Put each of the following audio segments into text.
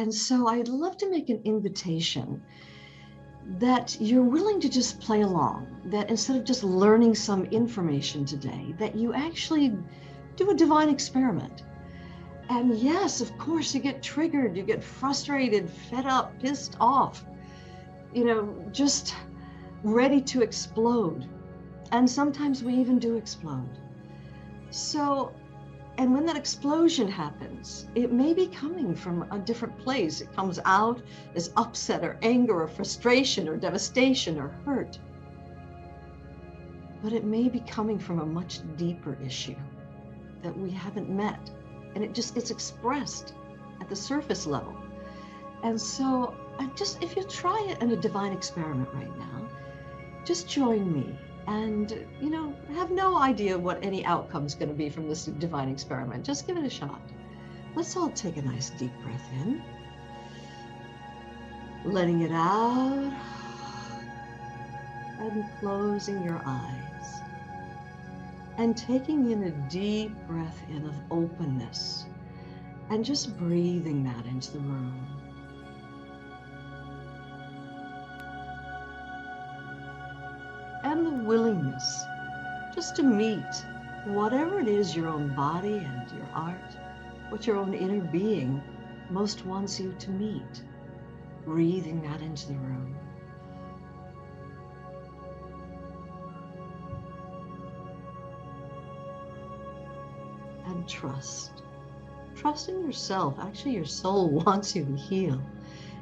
And so I'd love to make an invitation that you're willing to just play along, that instead of just learning some information today, that you actually do a divine experiment. And yes, of course, you get triggered, you get frustrated, fed up, pissed off, just ready to explode. And sometimes we even do explode. So, and when that explosion happens, it may be coming from a different place. It comes out as upset or anger or frustration or devastation or hurt. But it may be coming from a much deeper issue that we haven't met. And it just gets expressed at the surface level. And so if you try it in a divine experiment right now, just join me. And, have no idea what any outcome is going to be from this divine experiment. Just give it a shot. Let's all take a nice deep breath in. Letting it out. And closing your eyes. And taking in a deep breath in of openness. And just breathing that into the room. And the willingness just to meet whatever it is your own body and your art, what your own inner being most wants you to meet. Breathing that into the room. And trust. Trust in yourself. Actually, your soul wants you to heal.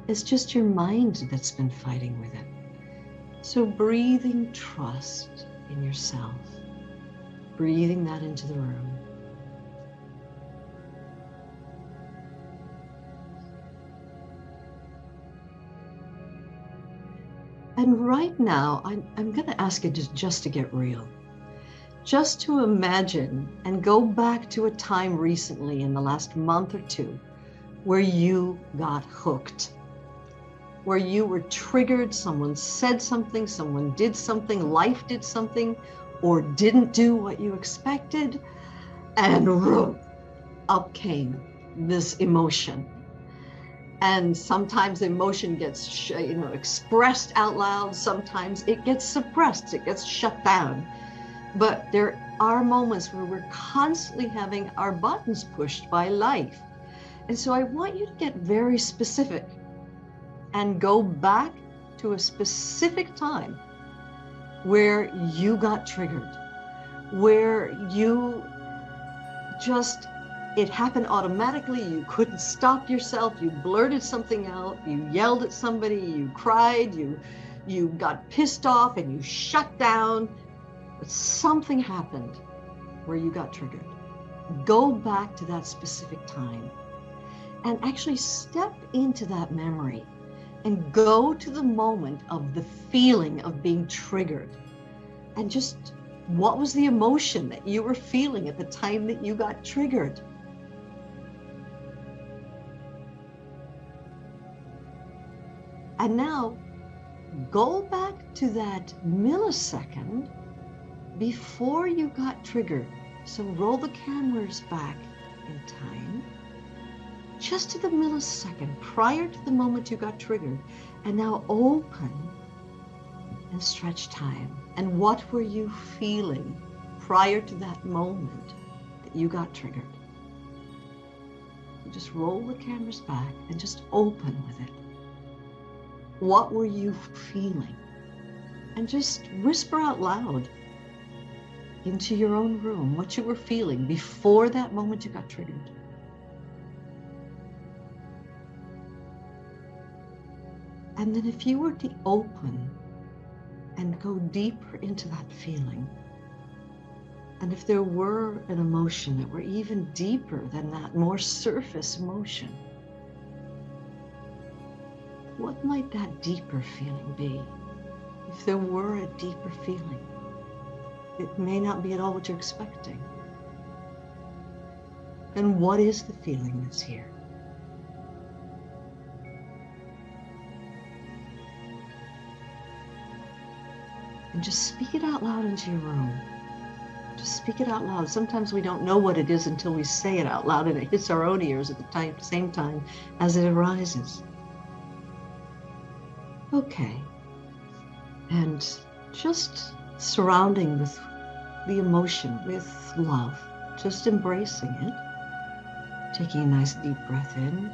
It's just your mind that's been fighting with it. So breathing trust in yourself, breathing that into the room. And right now, I'm going to ask you just to get real. Just to imagine and go back to a time recently in the last month or two where you got hooked. Where you were triggered, someone said something, someone did something, life did something, or didn't do what you expected, and up came this emotion. And sometimes emotion gets, expressed out loud. Sometimes it gets suppressed, it gets shut down. But there are moments where we're constantly having our buttons pushed by life. And so I want you to get very specific and go back to a specific time where you got triggered, where it happened automatically, you couldn't stop yourself, you blurted something out, you yelled at somebody, you cried, you got pissed off and you shut down, but something happened where you got triggered. Go back to that specific time and actually step into that memory. And go to the moment of the feeling of being triggered. And just, what was the emotion that you were feeling at the time that you got triggered? And now, go back to that millisecond before you got triggered. So roll the cameras back in time. Just to the millisecond prior to the moment you got triggered, and now open and stretch time. And what were you feeling prior to that moment that you got triggered? So just roll the cameras back and just open with it. What were you feeling? And just whisper out loud into your own room what you were feeling before that moment you got triggered. And then if you were to open and go deeper into that feeling, and if there were an emotion that were even deeper than that more surface emotion, what might that deeper feeling be? If there were a deeper feeling, it may not be at all what you're expecting. And what is the feeling that's here? And just speak it out loud into your room. Just speak it out loud. Sometimes we don't know what it is until we say it out loud, and it hits our own ears at the same time as it arises. Okay. And just surrounding with the emotion with love, just embracing it, taking a nice deep breath in,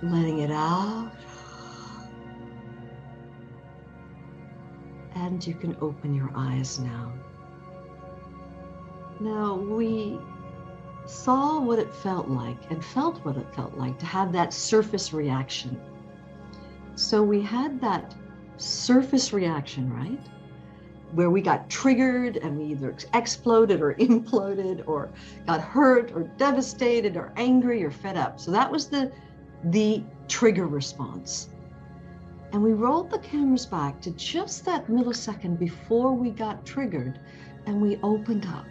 letting it out, and you can open your eyes now. Now, we saw what it felt like and felt what it felt like to have that surface reaction. So we had that surface reaction, right? Where we got triggered and we either exploded or imploded or got hurt or devastated or angry or fed up. So that was the trigger response. And we rolled the cameras back to just that millisecond before we got triggered, and we opened up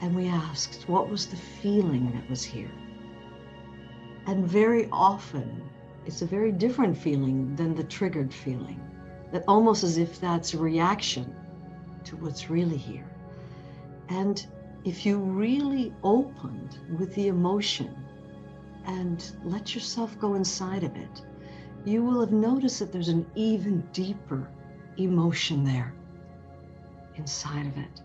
and we asked, what was the feeling that was here? And very often, it's a very different feeling than the triggered feeling, that almost as if that's a reaction to what's really here. And if you really opened with the emotion and let yourself go inside of it, you will have noticed that there's an even deeper emotion there inside of it.